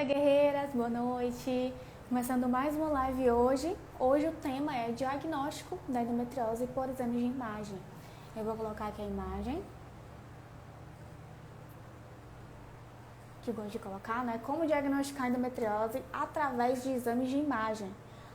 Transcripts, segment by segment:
Guerreiras, boa noite. Começando mais uma live hoje. Hoje o tema é diagnóstico da endometriose por exame de imagem. Eu vou colocar aqui a imagem. Que gosto de colocar, né? Como diagnosticar endometriose através de exames de imagem.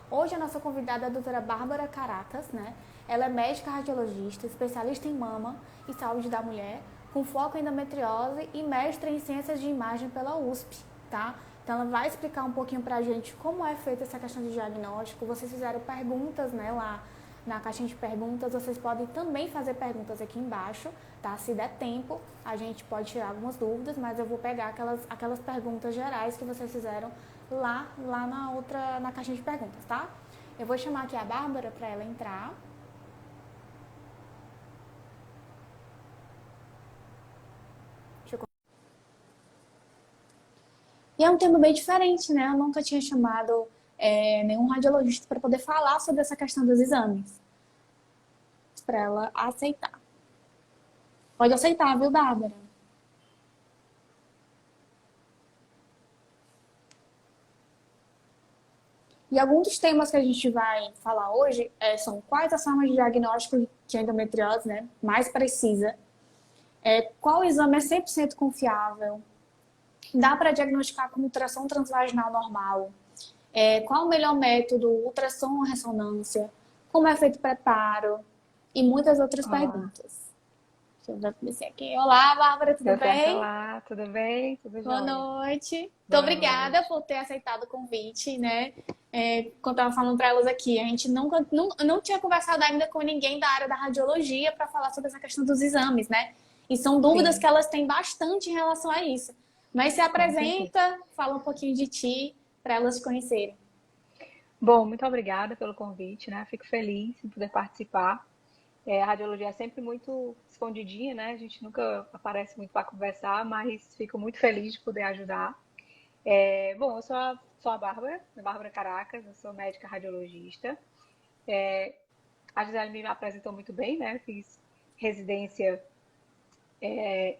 Hoje a nossa convidada é a doutora Bárbara Caracas, né? Ela é médica radiologista, especialista em mama e saúde da mulher, com foco em endometriose e mestre em ciências de imagem pela USP, tá? Então ela vai explicar um pouquinho pra gente como é feita essa questão de diagnóstico. Vocês fizeram perguntas, né, lá na caixinha de perguntas. Vocês podem também fazer perguntas aqui embaixo, tá? Se der tempo, a gente pode tirar algumas dúvidas, mas eu vou pegar aquelas perguntas gerais que vocês fizeram lá na caixinha de perguntas, tá? Eu vou chamar aqui a Bárbara para ela entrar. E é um tema bem diferente, né? Eu nunca tinha chamado nenhum radiologista para poder falar sobre essa questão dos exames. Para ela aceitar. Pode aceitar, viu, Bárbara? E alguns dos temas que a gente vai falar hoje são quais as formas de diagnóstico de endometriose, né, mais precisa, qual exame é 100% confiável, dá para diagnosticar com ultrassom transvaginal normal, qual o melhor método, ultrassom ou ressonância, como é feito o preparo e muitas outras perguntas. Deixa eu ver aqui. Olá, Bárbara, tudo bem? Olá, tudo bem? Tudo Boa jóia. noite. Muito Boa obrigada noite. por ter aceitado o convite, né? Como eu estava falando para elas aqui, a gente não tinha conversado ainda com ninguém da área da radiologia para falar sobre essa questão dos exames, né? E são dúvidas que Sim, elas têm bastante em relação a isso. Mas se com certeza. apresenta, fala um pouquinho de ti para elas te conhecerem. Bom, muito obrigada pelo convite, né? Fico feliz em poder participar. A radiologia é sempre muito escondidinha, né? A gente nunca aparece muito para conversar, mas fico muito feliz de poder ajudar. Bom, eu sou a Bárbara Caracas, eu sou médica radiologista. A Gisele me apresentou muito bem, né? Fiz residência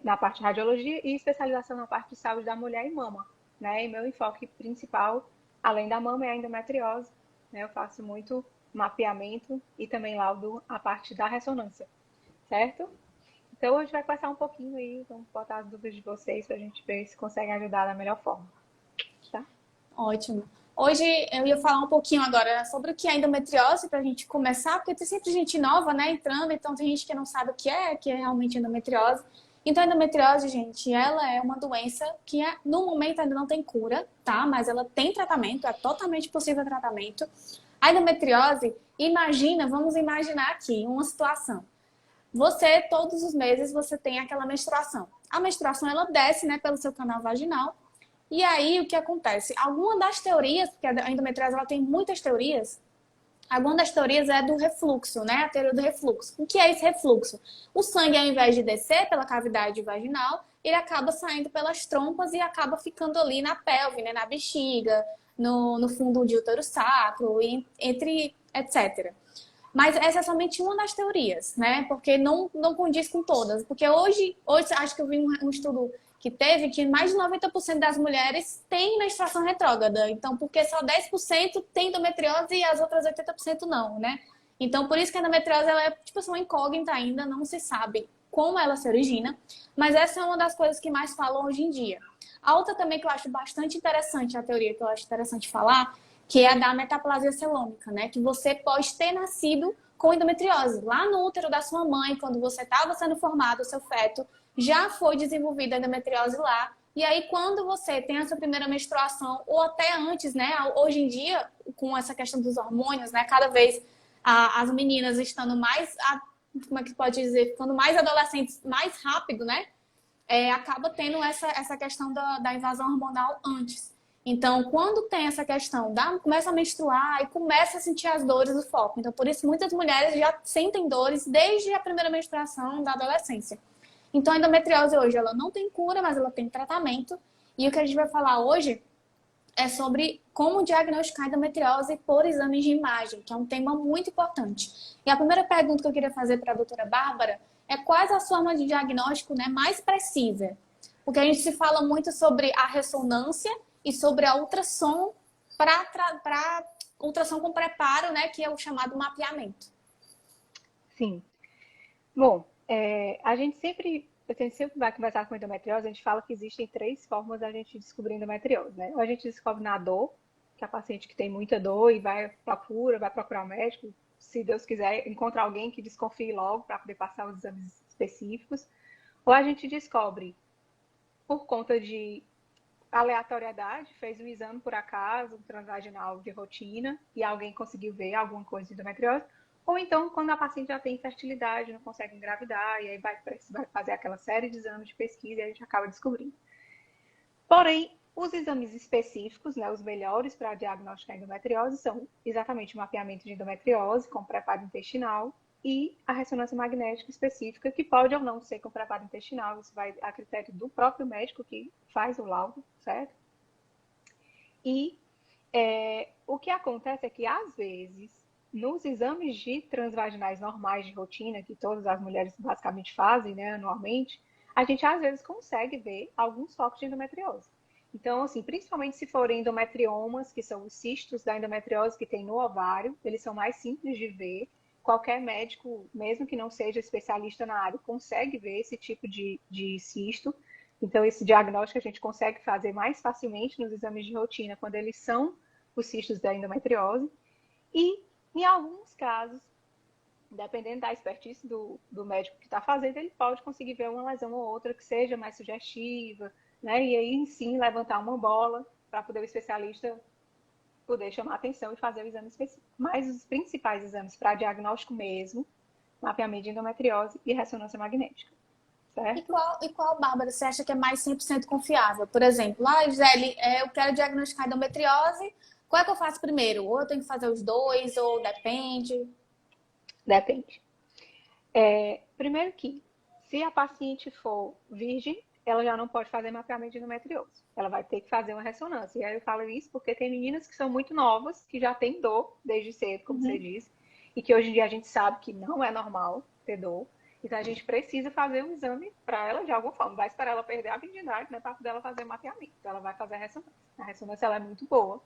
na parte de radiologia e especialização na parte de saúde da mulher e mama, né? E meu enfoque principal, além da mama, é a endometriose, né? Eu faço muito mapeamento e também laudo a parte da ressonância, certo? Então, a gente vai passar um pouquinho aí, vamos botar as dúvidas de vocês para a gente ver se consegue ajudar da melhor forma, tá? Ótimo. Hoje eu ia falar um pouquinho agora sobre o que é endometriose para a gente começar, porque tem sempre gente nova, né, entrando, então tem gente que não sabe o que é realmente endometriose. Então, a endometriose, gente, ela é uma doença que no momento ainda não tem cura, tá? Mas ela tem tratamento, é totalmente possível tratamento. A endometriose, vamos imaginar aqui uma situação. Você, todos os meses, você tem aquela menstruação. A menstruação, ela desce, né, pelo seu canal vaginal. E aí, o que acontece? Alguma das teorias, porque a endometriose ela tem muitas teorias, alguma das teorias é do refluxo, né? A teoria do refluxo. O que é esse refluxo? O sangue, ao invés de descer pela cavidade vaginal, ele acaba saindo pelas trompas e acaba ficando ali na pelve, né? Na bexiga, no fundo de útero sacro, entre etc. Mas essa é somente uma das teorias, né? Porque não condiz com todas. Porque hoje acho que eu vi um estudo que teve que mais de 90% das mulheres têm menstruação retrógrada. Então, porque só 10% tem endometriose e as outras 80% não, né? Então, por isso que a endometriose ela é tipo assim, uma incógnita ainda, não se sabe como ela se origina. Mas essa é uma das coisas que mais falam hoje em dia. A outra também que eu acho bastante interessante, a teoria que eu acho interessante falar, que é a da metaplasia celômica, né? Que você pode ter nascido com endometriose. Lá no útero da sua mãe, quando você estava sendo formado, o seu feto, já foi desenvolvida a endometriose lá. E aí, quando você tem a sua primeira menstruação, ou até antes, né? Hoje em dia, com essa questão dos hormônios, né? Cada vez as meninas estando mais, como é que pode dizer, ficando mais adolescentes mais rápido, né? Acaba tendo essa questão da invasão hormonal antes. Então, quando tem essa questão, começa a menstruar e começa a sentir as dores do foco. Então, por isso, muitas mulheres já sentem dores desde a primeira menstruação da adolescência. Então, a endometriose hoje, ela não tem cura, mas ela tem tratamento. E o que a gente vai falar hoje é sobre como diagnosticar endometriose por exames de imagem, que é um tema muito importante. E a primeira pergunta que eu queria fazer para a doutora Bárbara é quais as formas de diagnóstico, né, mais precisa? Porque a gente se fala muito sobre a ressonância e sobre a ultrassom para ultrassom com preparo, né, que é o chamado mapeamento. Sim. Bom, a gente sempre vai conversar com endometriose, a gente fala que existem 3 formas da gente descobrir endometriose, né? Ou a gente descobre na dor, que é a paciente que tem muita dor e vai procurar o médico, se Deus quiser, encontrar alguém que desconfie logo para poder passar os exames específicos. Ou a gente descobre por conta de aleatoriedade, fez um exame por acaso, um transvaginal de rotina, e alguém conseguiu ver alguma coisa de endometriose. Ou então, quando a paciente já tem infertilidade, não consegue engravidar, e aí vai fazer aquela série de exames de pesquisa e a gente acaba descobrindo. Porém, os exames específicos, né, os melhores para diagnosticar endometriose, são exatamente o mapeamento de endometriose com preparo intestinal e a ressonância magnética específica, que pode ou não ser com preparo intestinal, isso vai a critério do próprio médico que faz o laudo, certo? E o que acontece é que, às vezes, nos exames de transvaginais normais de rotina, que todas as mulheres basicamente fazem, né, anualmente, a gente às vezes consegue ver alguns focos de endometriose. Então, assim, principalmente se forem endometriomas, que são os cistos da endometriose que tem no ovário, eles são mais simples de ver. Qualquer médico, mesmo que não seja especialista na área, consegue ver esse tipo de cisto. Então, esse diagnóstico a gente consegue fazer mais facilmente nos exames de rotina, quando eles são os cistos da endometriose. E, em alguns casos, dependendo da expertise do médico que está fazendo, ele pode conseguir ver uma lesão ou outra que seja mais sugestiva, né? E aí, sim, levantar uma bola para poder o especialista poder chamar atenção e fazer o exame específico. Mas os principais exames para diagnóstico mesmo, mapeamento de endometriose e ressonância magnética, certo? E qual, Bárbara, você acha que é mais 100% confiável? Por exemplo, Gisele, eu quero diagnosticar endometriose, qual é que eu faço primeiro? Ou eu tenho que fazer os dois, ou depende? Depende. Primeiro que, se a paciente for virgem, ela já não pode fazer mapeamento de endometriose. Ela vai ter que fazer uma ressonância. E aí eu falo isso porque tem meninas que são muito novas, que já têm dor desde cedo, como você disse, e que hoje em dia a gente sabe que não é normal ter dor. Então a gente precisa fazer um exame para ela de alguma forma. Vai esperar ela perder a virgindade, né, para poder ela fazer mapeamento. Então ela vai fazer a ressonância. A ressonância ela é muito boa.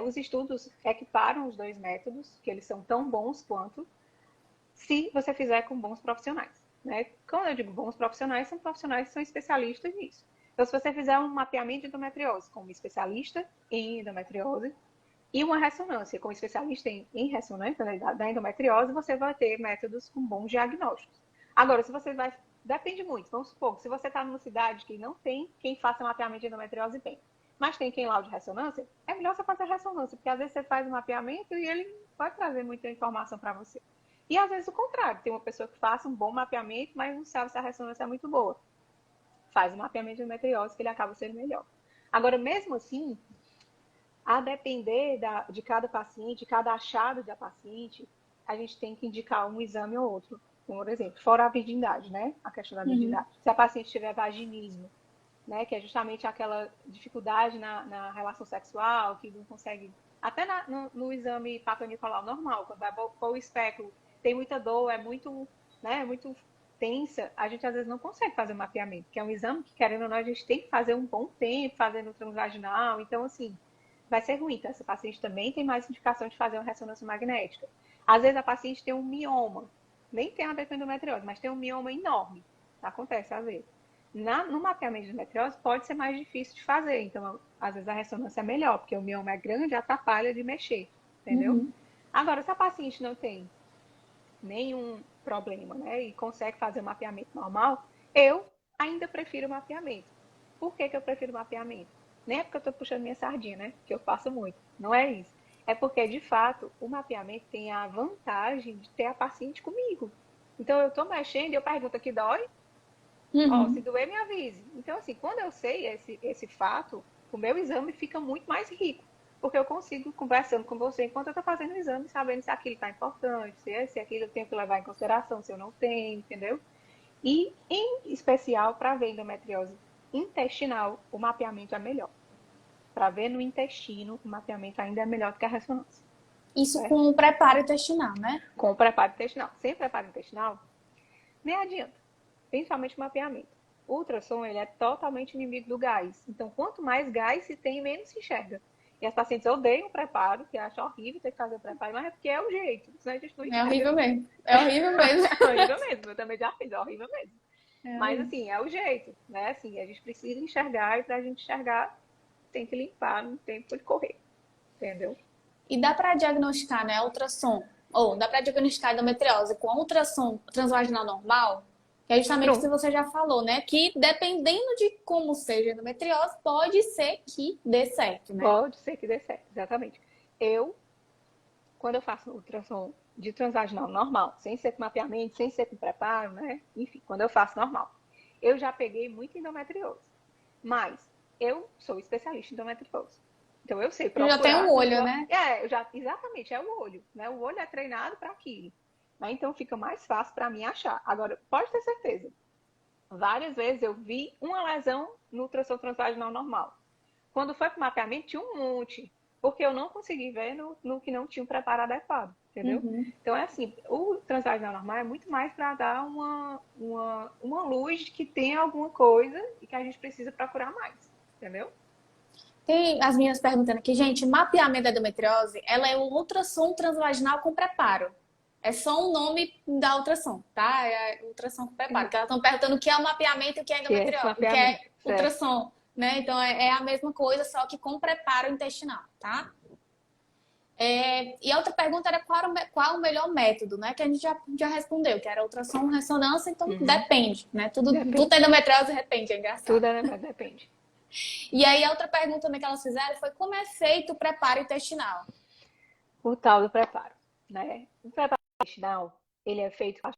Os estudos equiparam os 2 métodos, que eles são tão bons quanto, se você fizer com bons profissionais, né? Quando eu digo bons profissionais, são profissionais que são especialistas nisso. Então, se você fizer um mapeamento de endometriose com um especialista em endometriose e uma ressonância com um especialista em ressonância da endometriose, você vai ter métodos com bons diagnósticos. Agora, se você vai... Depende muito. Vamos supor, se você está numa cidade que não tem quem faça mapeamento de endometriose bem, mas tem quem laude ressonância, é melhor você fazer ressonância, porque às vezes você faz um mapeamento e ele vai trazer muita informação para você. E às vezes o contrário, tem uma pessoa que faça um bom mapeamento, mas não sabe se a ressonância é muito boa. Faz um mapeamento de endometriose que ele acaba sendo melhor. Agora, mesmo assim, a depender de cada paciente, de cada achado da paciente, a gente tem que indicar um exame ou outro. Por exemplo, fora a virgindade, né? A questão da virgindade. Se a paciente tiver vaginismo, né? Que é justamente aquela dificuldade na relação sexual, que não consegue... Até no exame patonicolau normal, quando vai pôr o espéculo, tem muita dor, é muito, né, muito tensa, a gente às vezes não consegue fazer o mapeamento, que é um exame que, querendo ou não, a gente tem que fazer um bom tempo, fazendo o transvaginal, então, assim, vai ser ruim. Então, essa paciente também tem mais indicação de fazer uma ressonância magnética. Às vezes a paciente tem um mioma, nem tem a ver com endometriose, mas tem um mioma enorme, acontece às vezes. No mapeamento de endometriose pode ser mais difícil de fazer, então às vezes a ressonância é melhor, porque o mioma é grande e atrapalha de mexer, entendeu? Agora, se a paciente não tem nenhum problema, né, e consegue fazer o mapeamento normal, eu ainda prefiro o mapeamento. Por que eu prefiro o mapeamento? Nem é porque eu estou puxando minha sardinha, né, que eu faço muito, não é isso. É porque, de fato, o mapeamento tem a vantagem de ter a paciente comigo. Então, eu estou mexendo e eu pergunto aqui, dói? Se doer, me avise. Então, assim, quando eu sei esse fato, o meu exame fica muito mais rico. Porque eu consigo, conversando com você enquanto eu estou fazendo o exame, sabendo se aquilo está importante, se aquilo eu tenho que levar em consideração, se eu não tenho, entendeu? E, em especial, para ver endometriose intestinal, o mapeamento é melhor. Para ver no intestino, o mapeamento ainda é melhor do que a ressonância. Isso com o preparo intestinal, né? Com o preparo intestinal. Sem preparo intestinal, nem adianta. Principalmente o mapeamento. o ultrassom, ele é totalmente inimigo do gás. Então, quanto mais gás se tem, menos se enxerga. E as pacientes odeiam o preparo, que acham horrível ter que fazer o preparo, mas é porque é o jeito, senão a gente não É enxerga. horrível mesmo. É horrível mesmo. É horrível mesmo, eu também já fiz, é horrível mesmo. Mas, horrível. assim, é o jeito, né? Assim, a gente precisa enxergar, e pra gente enxergar, tem que limpar, não tem por correr, entendeu? E dá para diagnosticar, né, ultrassom, ou dá para diagnosticar endometriose com ultrassom transvaginal normal? Que é justamente o que Pronto. você já falou, né? Que dependendo de como seja a endometriose, pode ser que dê certo, né? Pode ser que dê certo, exatamente. Eu, quando eu faço ultrassom de transvaginal normal, sem ser com mapeamento, sem ser com preparo, né? Enfim, quando eu faço normal, eu já peguei muito endometriose. Mas eu sou especialista em endometriose. Então eu sei Eu já tenho procurar um quando olho, eu... né? eu já exatamente é o olho, né? O olho é treinado para aquilo, né? Então fica mais fácil para mim achar. Agora, pode ter certeza, várias vezes eu vi uma lesão no ultrassom transvaginal normal. Quando foi para o mapeamento, tinha um monte, porque eu não consegui ver no que não tinha um preparo adequado, entendeu? Uhum. Então, é assim, o transvaginal normal é muito mais para dar uma luz de que tem alguma coisa e que a gente precisa procurar mais, entendeu? Tem as meninas perguntando aqui, gente, mapeamento da endometriose, ela é um ultrassom transvaginal com preparo. É só um nome da ultrassom, tá? É ultrassom com preparo. Porque elas estão perguntando o que é o mapeamento e o que é Que é esse endometriose, o que mapeamento, é certo? ultrassom, né? Então é a mesma coisa, só que com preparo intestinal, tá? E a outra pergunta era qual o melhor método, né? Que a gente já respondeu, que era ultrassom, ressonância, então Uhum. depende, né? Tudo Depende. tem endometriose depende, é engraçado. Tudo é, mas depende. E aí a outra pergunta também que elas fizeram foi como é feito o preparo intestinal? O tal do preparo, né? O preparo intestinal, ele é feito com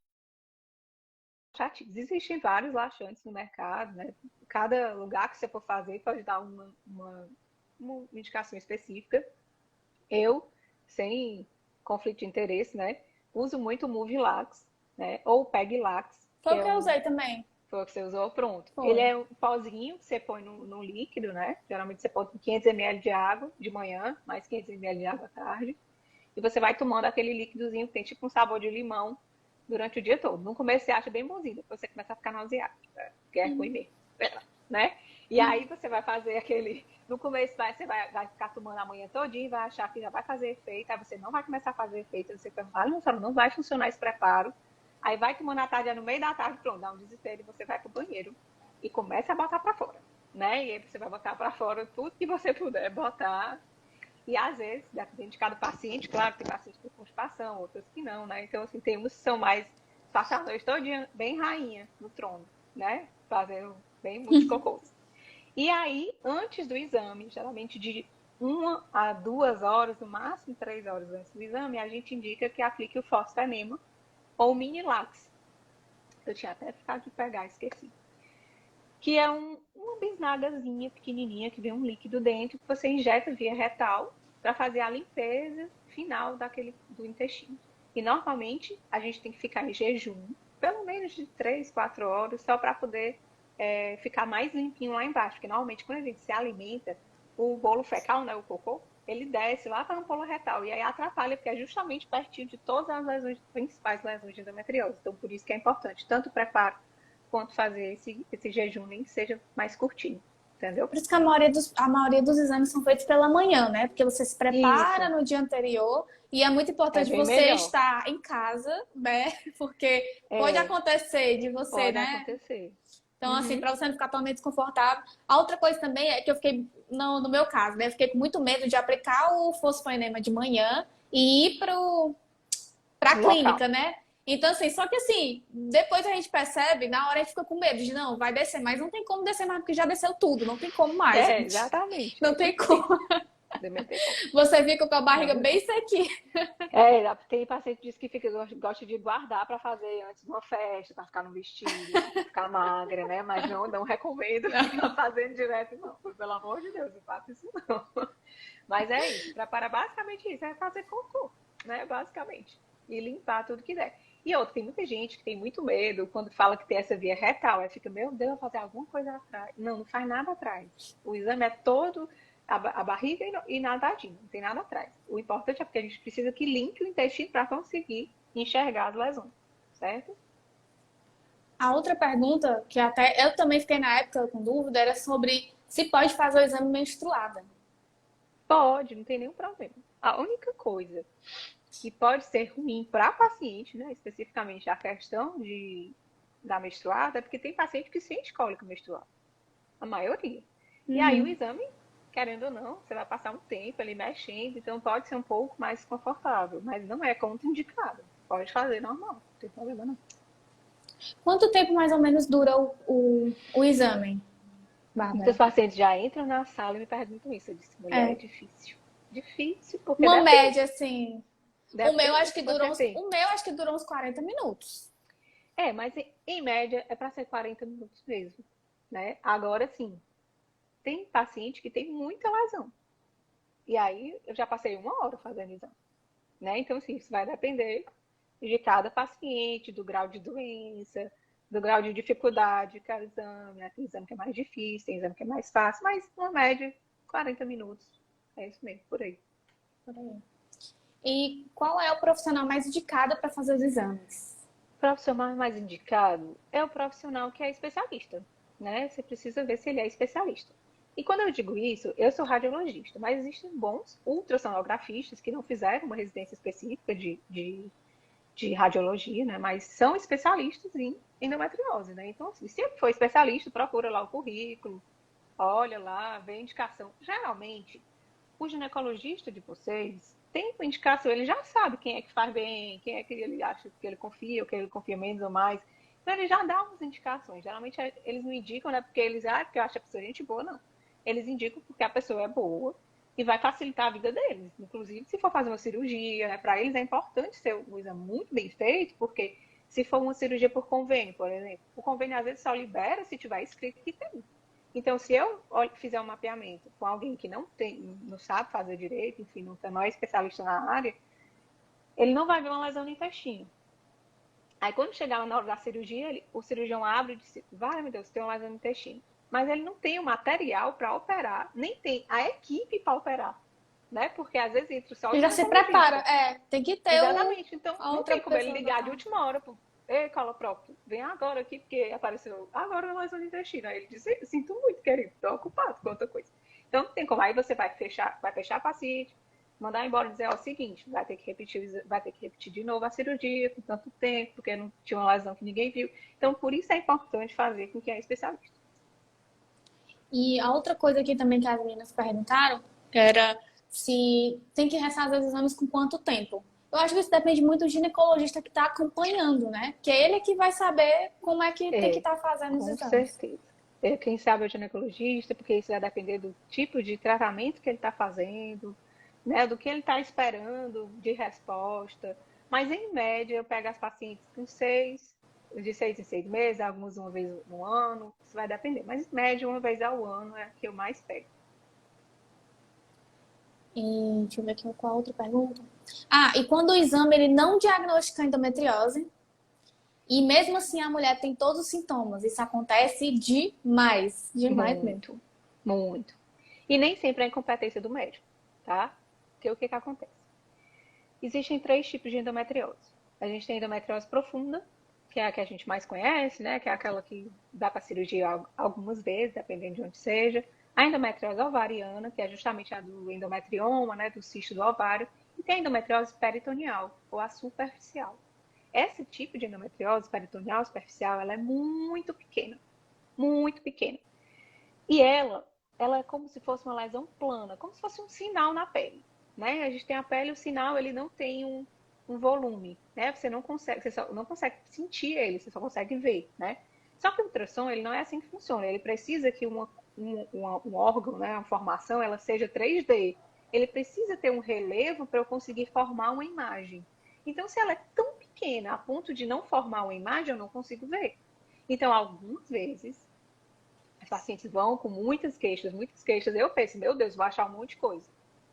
laxativos. Existem vários laxantes no mercado, né? Cada lugar que você for fazer pode dar uma indicação específica. Eu, sem conflito de interesse, né? Uso muito o Movilax, né? Ou o Peglax, Foi que o é que eu um... usei também. Foi o que você usou, pronto. Ele Foi. é um pozinho que você põe no líquido, né? Geralmente você põe 500 ml de água de manhã, mais 500 ml de água à tarde. E você vai tomando aquele líquidozinho que tem tipo um sabor de limão durante o dia todo. No começo você acha bem bonzinho, depois você começa a ficar nauseado, que é ruim mesmo, né? E aí você vai fazer aquele... No começo você vai ficar tomando a manhã todinha e vai achar que já vai fazer efeito, aí você não vai começar a fazer efeito, você vai falar, não vai funcionar esse preparo. Aí vai tomando à tarde, no meio da tarde, pronto, dá um desespero e você vai pro banheiro e começa a botar para fora, né? E aí você vai botar para fora tudo que você puder botar. E às vezes, depende de cada paciente, claro, tem pacientes com constipação, outros que não, né? Então, assim, tem uns que são mais, passam a noite todinha bem rainha no trono, né? Fazendo bem muitos cocôs. E aí, antes do exame, geralmente de 1 a 2 horas, no máximo 3 horas antes do exame, a gente indica que aplique o fosfenema ou Minilax. Eu tinha até ficado de pegar, esqueci. Que é uma bisnagazinha pequenininha que vem um líquido dentro que você injeta via retal para fazer a limpeza final do intestino. E normalmente a gente tem que ficar em jejum, pelo menos de 3, 4 horas, só para poder ficar mais limpinho lá embaixo. Porque normalmente quando a gente se alimenta, o bolo fecal, né, o cocô, ele desce lá para a ampola retal. E aí atrapalha, porque é justamente pertinho de todas as lesões, principais lesões de endometriose. Então, por isso que é importante tanto o preparo quanto fazer esse jejum, nem que seja mais curtinho, entendeu? Por isso que a maioria dos exames são feitos pela manhã, né? Porque você se prepara Isso, no dia anterior e é muito é importante bem você melhor. estar em casa, né? Porque pode É, acontecer de você, pode né? acontecer. Então, assim, Uhum. para você não ficar totalmente desconfortável. A outra coisa também é que eu fiquei, no meu caso, né? Eu fiquei com muito medo de aplicar o fosfoenema de manhã e ir pra No local. clínica, né? Então, assim, só que assim, depois a gente percebe, na hora a gente fica com medo de não, vai descer, mas não tem como descer mais, porque já desceu tudo, não tem como mais, É, gente. exatamente. Não É tem tipo isso. como. Também tem como. Você fica com a barriga Mas bem assim. sequinha. Tem paciente que diz que gosta de guardar para fazer antes de uma festa, para ficar no vestido, ficar magra, né? Mas não recomendo ficar fazendo direto, não. Pelo amor de Deus, não faça isso não. Mas é isso, prepara basicamente isso, é fazer cocô, né? Basicamente. E limpar tudo que der. E outra, tem muita gente que tem muito medo quando fala que tem essa via retal. Aí fica, meu Deus, vou fazer alguma coisa atrás. Não faz nada atrás. O exame é todo a barriga e nadadinho, não tem nada atrás. O importante é porque a gente precisa que limpe o intestino para conseguir enxergar as lesões, certo? A outra pergunta, que até eu também fiquei na época com dúvida, era sobre se pode fazer o exame menstruada. Pode, não tem nenhum problema. A única coisa que pode ser ruim para a paciente, né, especificamente a questão da menstruada, é porque tem paciente que sente cólica menstrual, a maioria. E aí o Uhum. exame, querendo ou não, você vai passar um tempo ali mexendo, então pode ser um pouco mais confortável, mas não é contraindicado. Pode fazer normal, não tem problema não. Quanto tempo mais ou menos dura o exame, Muitas Bárbara? pacientes já entram na sala e me perguntam isso. Eu disse, mulher, é É, difícil. Difícil, porque uma média, depende. assim. Depende se você tem. O meu acho que durou uns 40 minutos. É, mas em média é para ser 40 minutos mesmo, né? Agora sim, tem paciente que tem muita lesão. E aí eu já passei 1 hora fazendo exame, né? Então, assim, isso vai depender de cada paciente, do grau de doença, do grau de dificuldade que é o exame, né? Tem exame que é mais difícil, tem exame que é mais fácil, mas uma média, 40 minutos. É isso mesmo, por aí. Por aí. E qual é o profissional mais indicado para fazer os exames? O profissional mais indicado é o profissional que é especialista, né? Você precisa ver se ele é especialista. E quando eu digo isso, eu sou radiologista, mas existem bons ultrassonografistas que não fizeram uma residência específica de radiologia, né? Mas são especialistas em endometriose, né? Então, assim, se for especialista, procura lá o currículo, olha lá, vê a indicação. Geralmente, o ginecologista de vocês tem uma indicação, ele já sabe quem é que faz bem, quem é que ele acha que ele confia, ou que ele confia menos ou mais. Então ele já dá umas indicações. Geralmente eles não indicam, né? Porque eles, porque eu acho a pessoa gente boa, não. Eles indicam porque a pessoa é boa e vai facilitar a vida deles. Inclusive, se for fazer uma cirurgia, né? Para eles é importante ser um exame muito bem feito, porque se for uma cirurgia por convênio, por exemplo, o convênio às vezes só libera se tiver escrito que tem. Então, se eu fizer um mapeamento com alguém que não tem, não sabe fazer direito, enfim, não é especialista na área, ele não vai ver uma lesão no intestino. Aí, quando chegar na hora da cirurgia, o cirurgião abre e diz: vai, meu Deus, tem uma lesão no intestino. Mas ele não tem o material para operar, nem tem a equipe para operar, né? Porque às vezes entra só o Já se prepara, ginecologista. tem que ter Exatamente. Então, a não outra tem como ele pessoa pra ligar de estar. última hora pro ei, coloprocto, vem agora aqui, porque apareceu agora uma lesão de intestino. Aí ele diz, sinto muito, querido, tô ocupado com outra coisa. Então, não tem como. Aí você vai fechar a paciente, mandar embora e dizer, ó, o seguinte, vai ter que repetir de novo a cirurgia com tanto tempo, porque não tinha uma lesão que ninguém viu. Então, por isso é importante fazer com quem é especialista. E a outra coisa aqui também que as meninas perguntaram era se tem que refazer os exames com quanto tempo. Eu acho que isso depende muito do ginecologista que está acompanhando, né? Que é ele que vai saber como é que tem que É, estar fazendo os com exames. certeza. Quem sabe é o ginecologista, porque isso vai depender do tipo de tratamento que ele está fazendo, né, do que ele está esperando de resposta. Mas, em média, eu pego as pacientes de 6 em 6 meses, algumas uma vez no ano, isso vai depender. Mas, em média, uma vez ao ano é a que eu mais pego. E deixa eu ver aqui qual a outra pergunta. Ah, e quando o exame ele não diagnostica endometriose, e mesmo assim a mulher tem todos os sintomas, isso acontece demais, demais mesmo. Muito, muito. E nem sempre é incompetência do médico, tá? Porque o que que acontece? Existem 3 tipos de endometriose. A gente tem endometriose profunda, que é a que a gente mais conhece, né? Que é aquela que dá para cirurgia algumas vezes, dependendo de onde seja. A endometriose ovariana, que é justamente a do endometrioma, né? Do cisto do ovário. E tem a endometriose peritoneal, ou a superficial. Esse tipo de endometriose peritoneal superficial, ela é muito pequena, muito pequena. E ela é como se fosse uma lesão plana, como se fosse um sinal na pele, né? A gente tem a pele, o sinal ele não tem um volume, né? Você só não consegue sentir ele, você só consegue ver, né? Só que o ultrassom ele não é assim que funciona. Ele precisa que um órgão, né, uma formação, ela seja 3D. Ele precisa ter um relevo para eu conseguir formar uma imagem. Então, se ela é tão pequena a ponto de não formar uma imagem, eu não consigo ver. Então, algumas vezes as pacientes vão com muitas queixas. Eu penso, meu Deus, vou achar um monte de coisa.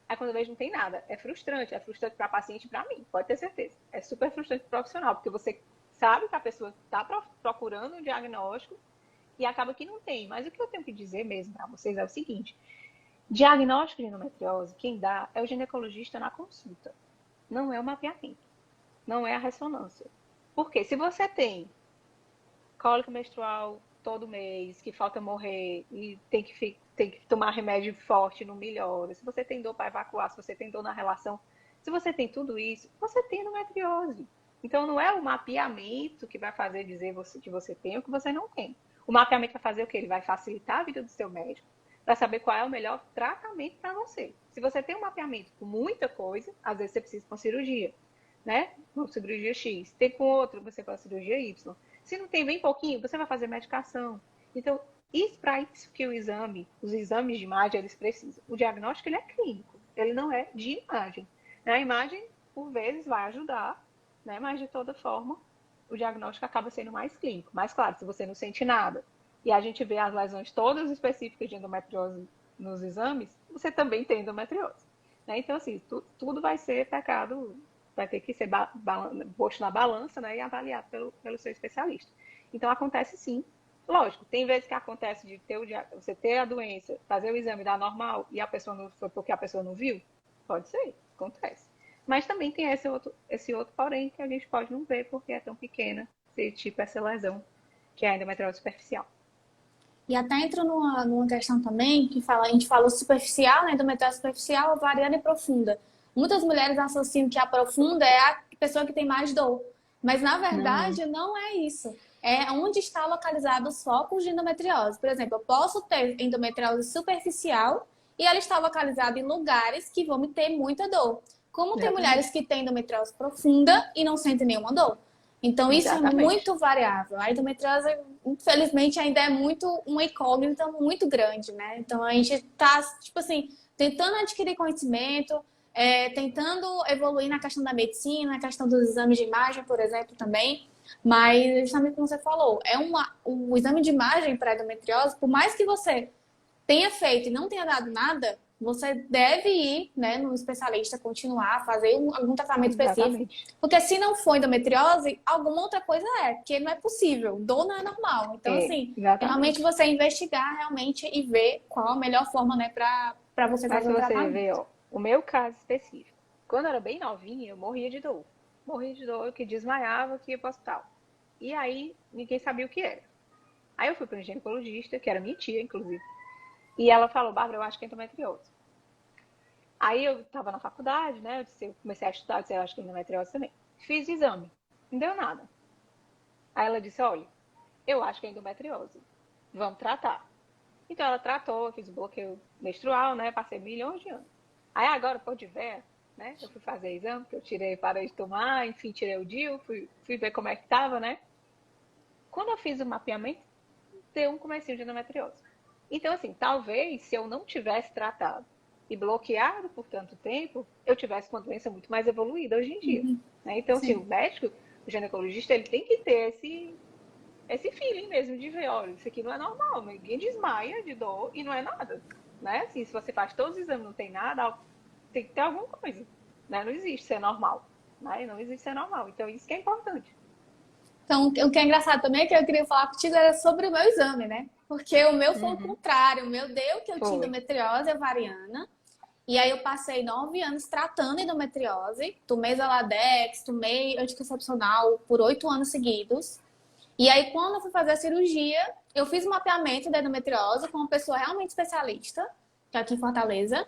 Aí quando eu vejo não tem nada. É frustrante para a paciente e para mim, pode ter certeza. É super frustrante para o profissional, porque você sabe que a pessoa está procurando um diagnóstico e acaba que não tem. Mas o que eu tenho que dizer mesmo para vocês é o seguinte: diagnóstico de endometriose, quem dá é o ginecologista na consulta, não é o mapeamento, não é a ressonância. Porque se você tem cólica menstrual todo mês, que falta morrer e tem que tomar remédio forte, não melhora. Se você tem dor para evacuar, se você tem dor na relação, se você tem tudo isso, você tem endometriose. Então não é o mapeamento que vai fazer dizer que você tem ou que você não tem. O mapeamento vai fazer o quê? Ele vai facilitar a vida do seu médico para saber qual é o melhor tratamento para você. Se você tem um mapeamento com muita coisa, às vezes você precisa de uma cirurgia, né? Uma cirurgia X. Tem com outro, você faz cirurgia Y. Se não tem bem pouquinho, você vai fazer medicação. Então, isso para isso que os exames de imagem, eles precisam. O diagnóstico, ele é clínico, ele não é de imagem. A imagem, por vezes, vai ajudar, né? Mas, de toda forma, o diagnóstico acaba sendo mais clínico. Mas, claro, se você não sente nada e a gente vê as lesões todas específicas de endometriose nos exames, você também tem endometriose. Né? Então, assim, tudo vai ser pecado, vai ter que ser posto na balança, né? E avaliado pelo seu especialista. Então, acontece sim. Lógico, tem vezes que acontece de você ter a doença, fazer o exame dar normal e a pessoa não foi porque a pessoa não viu? Pode ser, acontece. Mas também tem esse outro porém que a gente pode não ver porque é tão pequena, tipo essa lesão, que é a endometriose superficial. E até entra numa questão também, que a gente falou superficial, né? Endometriose superficial, ovariana e profunda. Muitas mulheres associam que a profunda é a pessoa que tem mais dor. Mas, na verdade, não é isso. É onde está localizado os focos de endometriose. Por exemplo, eu posso ter endometriose superficial e ela está localizada em lugares que vão me ter muita dor. Como tem mulheres que têm endometriose profunda e não sentem nenhuma dor. Então, isso é muito variável. A endometriose, infelizmente, ainda é muito uma incógnita muito grande, né? Então, a gente está, tipo assim, tentando adquirir conhecimento, tentando evoluir na questão da medicina, na questão dos exames de imagem, por exemplo, também. Mas, justamente como você falou, o exame de imagem para endometriose, por mais que você tenha feito e não tenha dado nada, você deve ir, né, no especialista, continuar, fazer algum tratamento específico. Porque se não for endometriose, alguma outra coisa porque não é possível. Dor não é normal. Então, assim, realmente você investigar realmente e ver qual a melhor forma, né, para você fazer o tratamento. Mas você vê, ó, o meu caso específico. Quando eu era bem novinha, eu morria de dor. Morria de dor, que desmaiava, que ia para o hospital. E aí, ninguém sabia o que era. Aí eu fui para um ginecologista, que era minha tia, inclusive. E ela falou, Bárbara, eu acho que é endometriose. Aí eu estava na faculdade, né? Eu comecei a estudar, eu disse, eu acho que é endometriose também. Fiz exame, não deu nada. Aí ela disse, olha, eu acho que é endometriose. Vamos tratar. Então ela tratou, eu fiz o bloqueio menstrual, né? Passei milhões de anos. Aí agora, por de véia, né? Eu fui fazer exame, que eu tirei, parei de tomar, enfim, tirei o DIU, fui ver como é que tava, né? Quando eu fiz o mapeamento, deu um comecinho de endometriose. Então, assim, talvez se eu não tivesse tratado e bloqueado por tanto tempo, eu tivesse uma doença muito mais evoluída hoje em dia. Né? Então, assim, o médico, o ginecologista, ele tem que ter esse feeling mesmo de ver, olha, isso aqui não é normal, ninguém desmaia de dor e não é nada. Né? Assim, se você faz todos os exames e não tem nada, tem que ter alguma coisa. Né? Não existe ser normal. Né? Não existe ser normal. Então, isso que é importante. Então, o que é engraçado também é que eu queria falar contigo era sobre o meu exame, né? Porque o meu foi o contrário. O meu deu que eu tinha endometriose ovariana. E aí eu passei 9 anos tratando endometriose. Tomei Zoladex, tomei anticoncepcional por 8 anos seguidos. E aí, quando eu fui fazer a cirurgia, eu fiz o mapeamento da endometriose com uma pessoa realmente especialista, que é aqui em Fortaleza.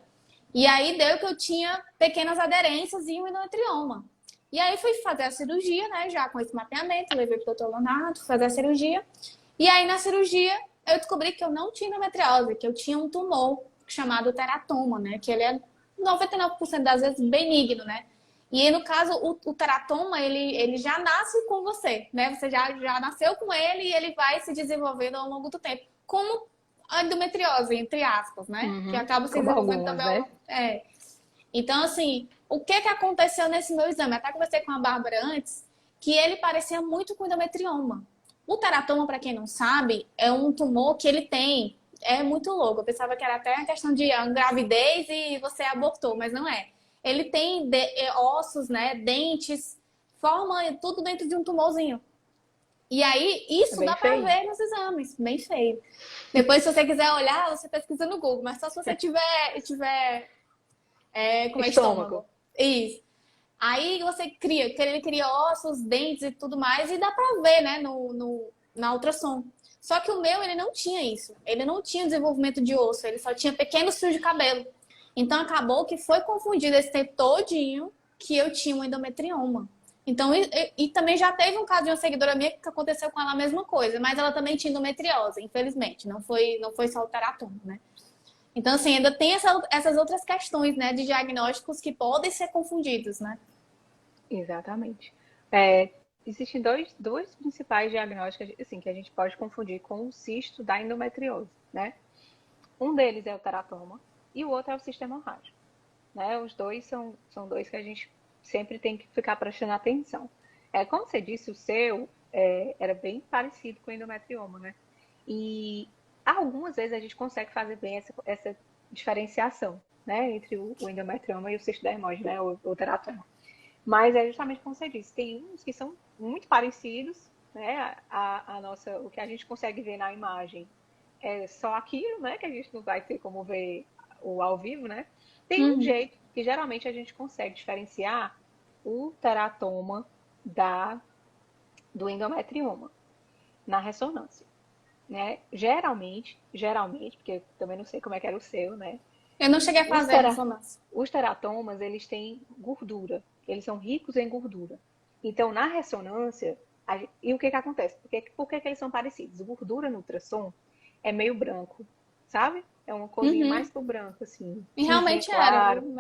E aí deu que eu tinha pequenas aderências e um endometrioma. E aí fui fazer a cirurgia, né? Já com esse mapeamento, levei pro doutor Leonardo, fazer a cirurgia. E aí na cirurgia eu descobri que eu não tinha endometriose, que eu tinha um tumor chamado teratoma, né? Que ele é 99% das vezes benigno, né? E aí, no caso, o teratoma, ele já nasce com você, né? Você já nasceu com ele e ele vai se desenvolvendo ao longo do tempo. Como a endometriose, entre aspas, né? Que acaba se desenvolvendo também. Né? Então, assim, o que aconteceu nesse meu exame? Até conversei com a Bárbara antes, que ele parecia muito com endometrioma. O teratoma, para quem não sabe, é um tumor que ele tem. É muito louco. Eu pensava que era até uma questão de gravidez e você abortou, mas não é. Ele tem ossos, né, dentes, forma tudo dentro de um tumorzinho. E aí, isso dá para ver nos exames. Bem feio. Depois, se você quiser olhar, você pesquisa no Google. Mas só se você tiver como é estômago. Isso. Aí você ele cria ossos, dentes e tudo mais, e dá pra ver, né, na ultrassom. Só que o meu, ele não tinha isso. Ele não tinha desenvolvimento de osso, ele só tinha pequenos fios de cabelo. Então, acabou que foi confundido esse tempo todinho que eu tinha um endometrioma. Então, e também já teve um caso de uma seguidora minha que aconteceu com ela a mesma coisa, mas ela também tinha endometriose, infelizmente. Não foi só o teratoma, né? Então, assim, ainda tem essas outras questões, né, de diagnósticos que podem ser confundidos, né? Exatamente. Existem dois principais diagnósticos assim, que a gente pode confundir com o cisto da endometriose, né? Um deles é o teratoma e o outro é o cisto hemorrágico, né? Os dois são dois que a gente sempre tem que ficar prestando atenção. Como você disse, o seu era bem parecido com o endometrioma, né? E algumas vezes a gente consegue fazer bem essa diferenciação, né? Entre o endometrioma e o cisto dermoide, né? O teratoma. Mas é justamente como você disse, tem uns que são muito parecidos, né? O que a gente consegue ver na imagem é só aquilo, né? Que a gente não vai ter como ver o ao vivo, né? Tem um jeito que geralmente a gente consegue diferenciar o teratoma do endometrioma na ressonância, né? Geralmente, porque eu também não sei como é que era o seu, né? Eu não cheguei a fazer a ressonância. Os teratomas, eles têm gordura, eles são ricos em gordura. Então, na ressonância, e o que acontece? Por que eles são parecidos? A gordura no ultrassom é meio branco, sabe? É uma corzinha mais pro branco, assim. E realmente era, viu?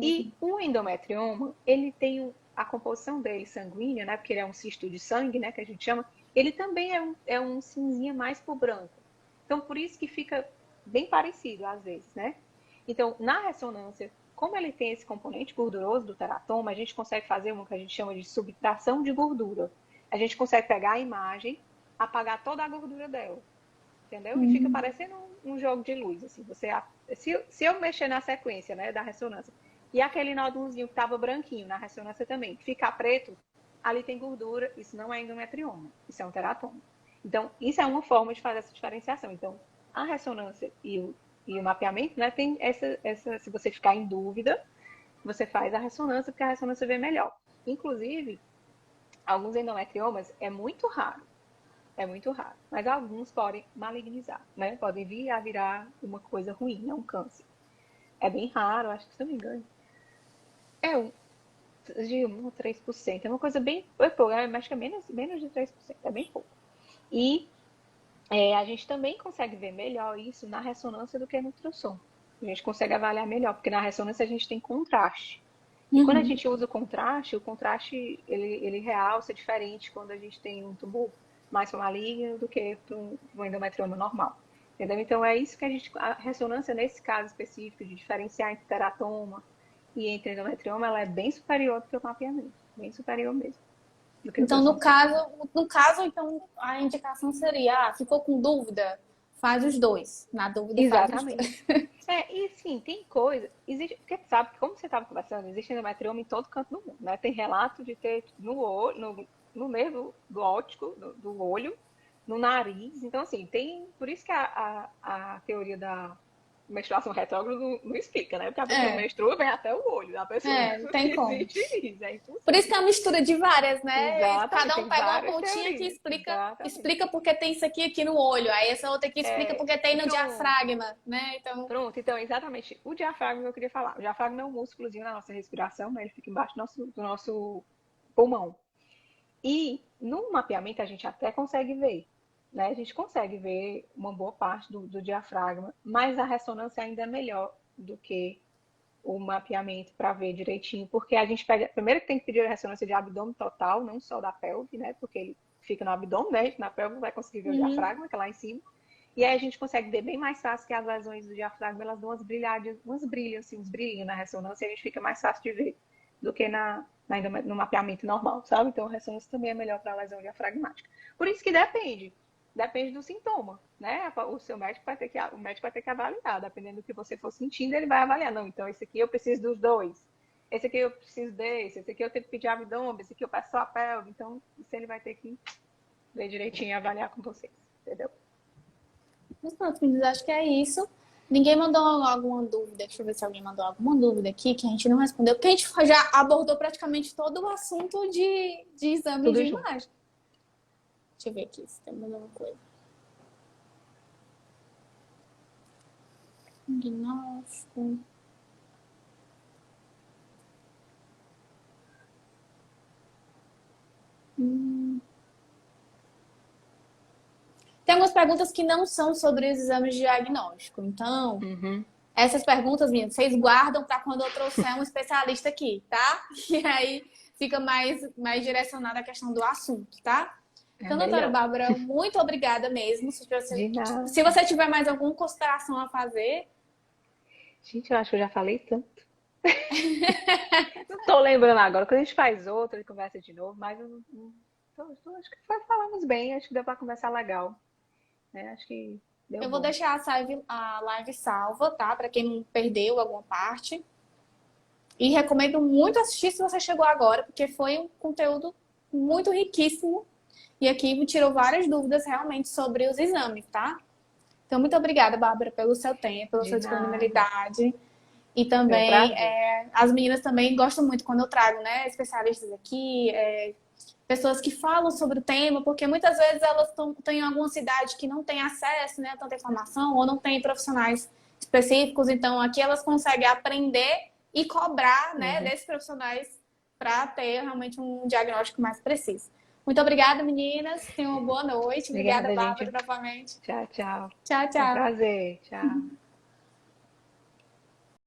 E o endometrioma, ele tem a composição dele sanguínea, né? Porque ele é um cisto de sangue, né? Que a gente chama. Ele também é um cinzinha mais pro branco. Então, por isso que fica bem parecido, às vezes, né? Então, na ressonância, como ele tem esse componente gorduroso do teratoma, a gente consegue fazer uma que a gente chama de subtração de gordura. A gente consegue pegar a imagem, apagar toda a gordura dela, entendeu? E fica parecendo um jogo de luz, assim. Se eu mexer na sequência, né, da ressonância, e aquele nódulozinho que estava branquinho na ressonância também, ficar preto, ali tem gordura, isso não é endometrioma, isso é um teratoma. Então, isso é uma forma de fazer essa diferenciação. Então, a ressonância e o mapeamento, né, tem se você ficar em dúvida, você faz a ressonância, porque a ressonância vê melhor. Inclusive, alguns endometriomas é muito raro, mas alguns podem malignizar, né? Podem vir a virar uma coisa ruim, né? Um câncer. É bem raro, acho que se não me engano. De 1 a 3%. É uma coisa bem pouco, acho que é menos de 3%, é bem pouco. E a gente também consegue ver melhor isso na ressonância do que no ultrassom. A gente consegue avaliar melhor, porque na ressonância a gente tem contraste. E quando a gente usa o contraste ele realça diferente quando a gente tem um tumor mais maligno do que um endometrioma normal. Entendeu? Então é isso que a ressonância nesse caso específico de diferenciar entre teratoma e entre endometrioma, ela é bem superior do que o mapeamento, bem superior mesmo. Então, no caso, então, a indicação seria, ficou com dúvida? Faz os dois. Na dúvida, exatamente. Faz os dois. E sim, tem coisa. Existe, porque sabe que, como você estava conversando, existe endometrioma em todo canto do mundo, né? Tem relato de ter no olho, no nervo do óptico, do olho, no nariz. Então, assim, tem. Por isso que a teoria da menstruação retrógrada não explica, né? Porque a pessoa menstrua, vem até o olho. A pessoa não tem como. Isso, é por isso que é uma mistura de várias, né? Exatamente, cada um pega uma pontinha que explica porque tem isso aqui no olho. Aí essa outra aqui explica porque tem no diafragma, né? Então... Pronto, então, exatamente. O diafragma que eu queria falar. O diafragma é um músculozinho na nossa respiração, né? Ele fica embaixo do nosso pulmão. E no mapeamento a gente até consegue ver, né? A gente consegue ver uma boa parte do diafragma, mas a ressonância ainda é melhor do que o mapeamento para ver direitinho, porque a gente pega, primeiro que tem que pedir a ressonância de abdômen total, não só da pelve, né? Porque ele fica no abdômen, né? Na pelve não vai conseguir ver o diafragma, que é lá em cima. E aí a gente consegue ver bem mais fácil que as lesões do diafragma, elas dão uns brilhos, assim, uns brilhinhos na ressonância, e a gente fica mais fácil de ver do que no mapeamento normal, sabe? Então a ressonância também é melhor para a lesão diafragmática. Por isso que depende do sintoma, né? O médico vai ter que avaliar, dependendo do que você for sentindo, ele vai avaliar. Não, então esse aqui eu preciso dos dois, esse aqui eu preciso desse, esse aqui eu tenho que pedir abdômen, esse aqui eu peço só a pelve. Então isso ele vai ter que ver direitinho e avaliar com vocês, entendeu? Mas pronto, meninas, acho que é isso. Ninguém mandou alguma dúvida. Deixa eu ver se alguém mandou alguma dúvida aqui que a gente não respondeu. Porque a gente já abordou praticamente todo o assunto de exame de imagem. Deixa eu ver aqui se tem mais alguma coisa. Diagnóstico. Tem algumas perguntas que não são sobre os exames de diagnóstico. Então, Uhum. essas perguntas, meninas, vocês guardam para quando eu trouxer um especialista aqui, tá? E aí fica mais direcionada à questão do assunto, tá? É Então, doutora melhor. Bárbara, muito obrigada mesmo. De nada. Se você tiver mais alguma consideração a fazer, Gente, eu acho que eu já falei tanto. Não tô lembrando agora. Quando a gente faz outra e conversa de novo, mas eu acho que falamos bem, acho que deu para conversar legal. Né? Acho que deu eu vou bom. deixar a live salva, tá? Para quem não perdeu alguma parte. E recomendo muito assistir se você chegou agora, porque foi um conteúdo muito riquíssimo. E aqui me tirou várias dúvidas realmente sobre os exames, tá? Então, muito obrigada, Bárbara, pelo seu tempo, pela De sua nada. disponibilidade. E Foi um também, prazer. as meninas também gostam muito quando eu trago, né, especialistas aqui, pessoas que falam sobre o tema, porque muitas vezes elas têm alguma cidade que não tem acesso, né, a tanta informação, ou não tem profissionais específicos, então aqui elas conseguem aprender e cobrar, né, Uhum. desses profissionais para ter realmente um diagnóstico mais preciso. Muito obrigada, meninas. Tenham uma boa noite. Obrigada, Obrigada, Bárbara, gente. novamente. Tchau, tchau. Tchau, Foi um tchau. prazer. Tchau.